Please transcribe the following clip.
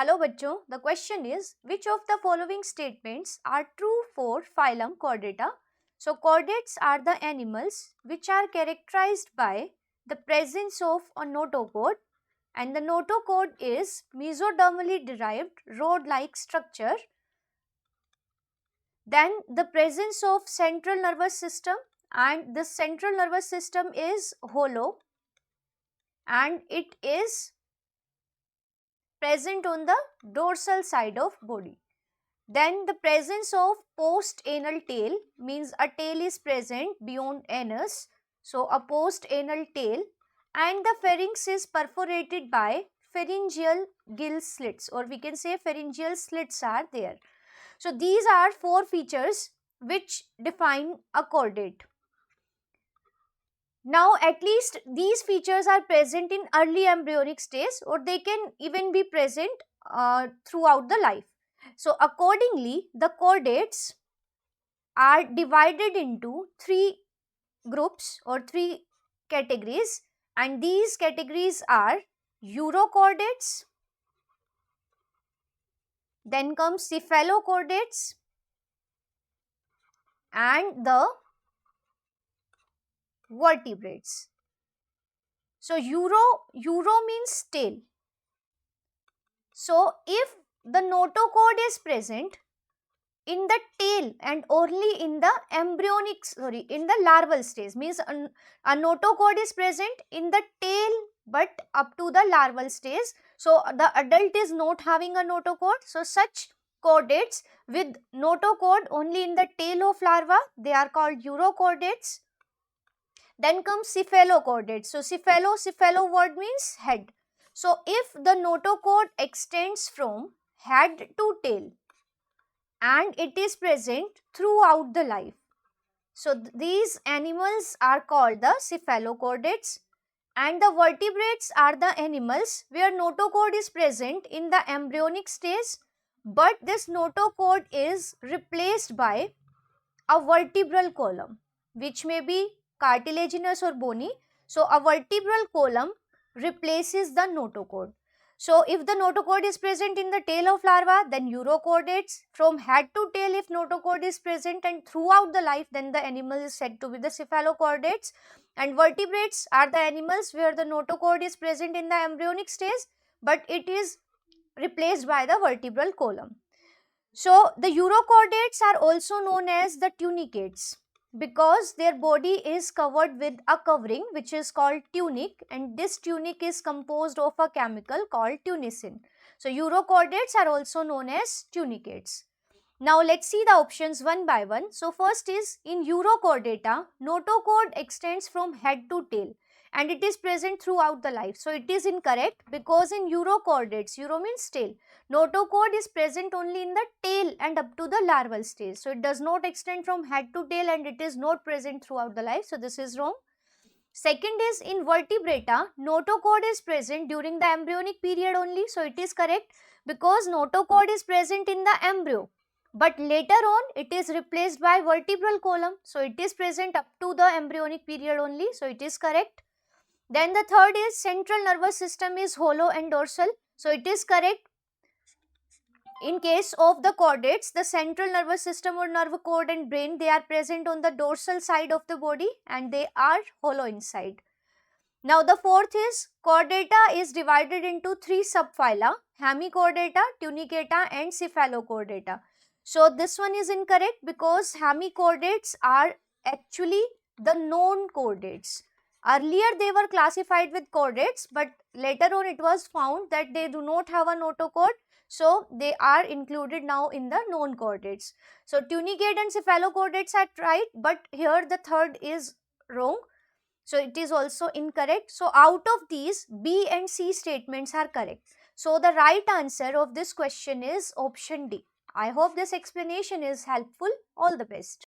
Hello बच्चों, the question is which of the following statements are true for phylum Chordata? So chordates are the animals which are characterized by the presence of a notochord, and the notochord is mesodermally derived rod-like structure. Then the presence of central nervous system, and the central nervous system is hollow and it is present on the dorsal side of body. Then the presence of post-anal tail means a tail is present beyond anus. So a post-anal tail, and the pharynx is perforated by pharyngeal gill slits, or we can say pharyngeal slits are there. So these are four features which define a chordate. Now at least these features are present in early embryonic stage, or they can even be present throughout the life. So accordingly, the chordates are divided into three groups or three categories, and these categories are urochordates, then comes cephalochordates, and the vertebrates. So uro means tail. So if the notochord is present in the tail and only in the in the larval stage, means a notochord is present in the tail but up to the larval stage. So the adult is not having a notochord. So such chordates with notochord only in the tail of larva, they are called urochordates. Then comes cephalochordates. So cephalo word means head. So if the notochord extends from head to tail and it is present throughout the life, so these animals are called the cephalochordates. And the vertebrates are the animals where notochord is present in the embryonic stage, but this notochord is replaced by a vertebral column, which may be cartilaginous or bony. So a vertebral column replaces the notochord. So if the notochord is present in the tail of larva, then urochordates. From head to tail, if notochord is present and throughout the life, then the animal is said to be the cephalochordates. And vertebrates are the animals where the notochord is present in the embryonic stage, but it is replaced by the vertebral column. So the urochordates are also known as the tunicates because their body is covered with a covering which is called tunic, and this tunic is composed of a chemical called tunicin. So urochordates are also known as tunicates. Now let's see the options one by one. So first is in urochordata, notochord extends from head to tail and it is present throughout the life. So it is incorrect because in urochordates, uro means tail, notochord is present only in the tail and up to the larval stage. So it does not extend from head to tail and it is not present throughout the life. So this is wrong. Second is in vertebrata, notochord is present during the embryonic period only. So it is correct because notochord is present in the embryo, but later on it is replaced by vertebral column. So it is present up to the embryonic period only. So it is correct. Then the third is central nervous system is hollow and dorsal. So it is correct. In case of the chordates, the central nervous system or nerve cord and brain, they are present on the dorsal side of the body and they are hollow inside. Now the fourth is chordata is divided into three subphyla: hemichordata, tunicata and cephalochordata. So this one is incorrect because hemichordates are actually the known chordates. Earlier they were classified with chordates, but later on it was found that they do not have a notochord, so they are included now in the known chordates. So tunicate and cephalochordates are right, but here the third is wrong. So it is also incorrect. So out of these, B and C statements are correct. So the right answer of this question is option D. I hope this explanation is helpful. All the best.